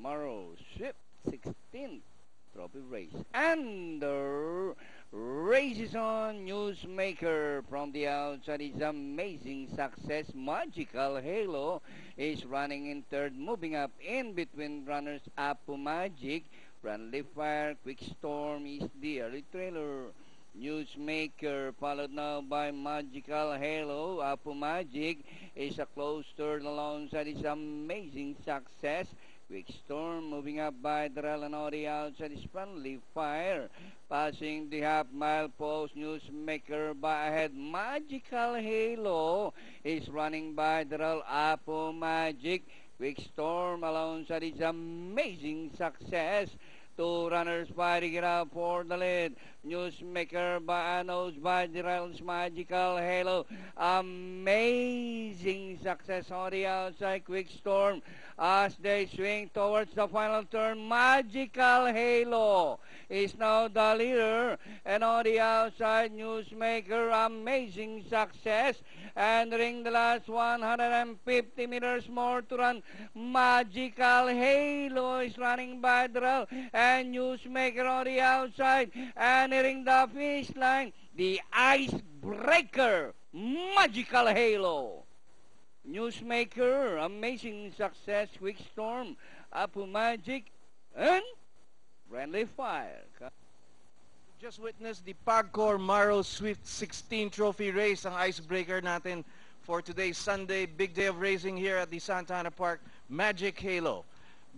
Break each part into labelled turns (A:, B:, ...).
A: Morrow Swift 16th Trophy Race. And the race is on. Newsmaker from the outside is Amazing Success. Magical Halo is running in third, moving up in between runners. Apu Magic, Friendly Fire, Quick Storm is the early trailer. Newsmaker followed now by Magical Halo. Apu Magic is a close third alongside its Amazing Success. Quick Storm moving up by Darrell and Audi outside is Friendly Fire. Passing the half-mile post, Newsmaker by ahead. Magical Halo is running by Darrell. Apu Magic. Quick Storm alongside its Amazing Success. Two runners fighting it out for the lead. Newsmaker by Anos by Darrell's Magical Halo. Amazing Success on the outside. Quick Storm as they swing towards the final turn. Magical Halo is now the leader. And on the outside, Newsmaker, Amazing Success. Entering the last 150 meters more to run. Magical Halo is running by Darrell. And Newsmaker on the outside. And nearing the finish line, the Icebreaker, Magical Halo. Newsmaker, Amazing Success, Quick Storm, Apu Magic, and Friendly Fire.
B: Just witnessed the Pagcor Morrow Swift 16 Trophy Race, ang icebreaker natin for today's Sunday. Big day of racing here at the Santa Ana Park Magic Halo.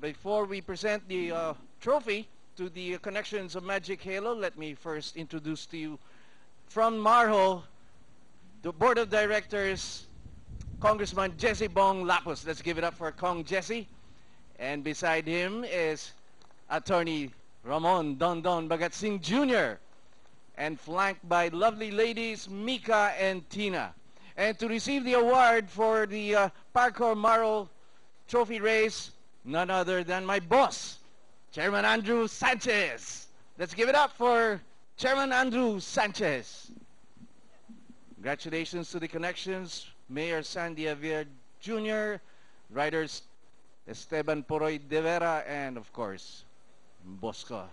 B: Before we present the trophy to the connections of Magic Halo, let me first introduce to you from Marho, the Board of Directors, Congressman Jesse Bong Lapus. Let's give it up for Kong Jesse. And beside him is Attorney Ramon Don Don Bagatsing Jr. And flanked by lovely ladies Mika and Tina. And to receive the award for the Pagcor Morrow Trophy Race, none other than my boss, Chairman Andrew Sanchez. Let's give it up for Chairman Andrew Sanchez. Congratulations to the connections, Mayor Sandy Javier Jr., riders Esteban Poroy de Vera, and of course, Bosco,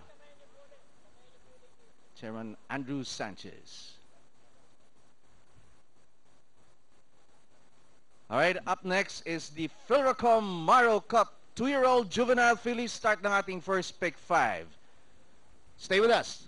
B: Chairman Andrew Sanchez. All right, up next is the Philrocom Morrow Cup 2-year-old juvenile filly. Start ng ating first pick 5. Stay with us.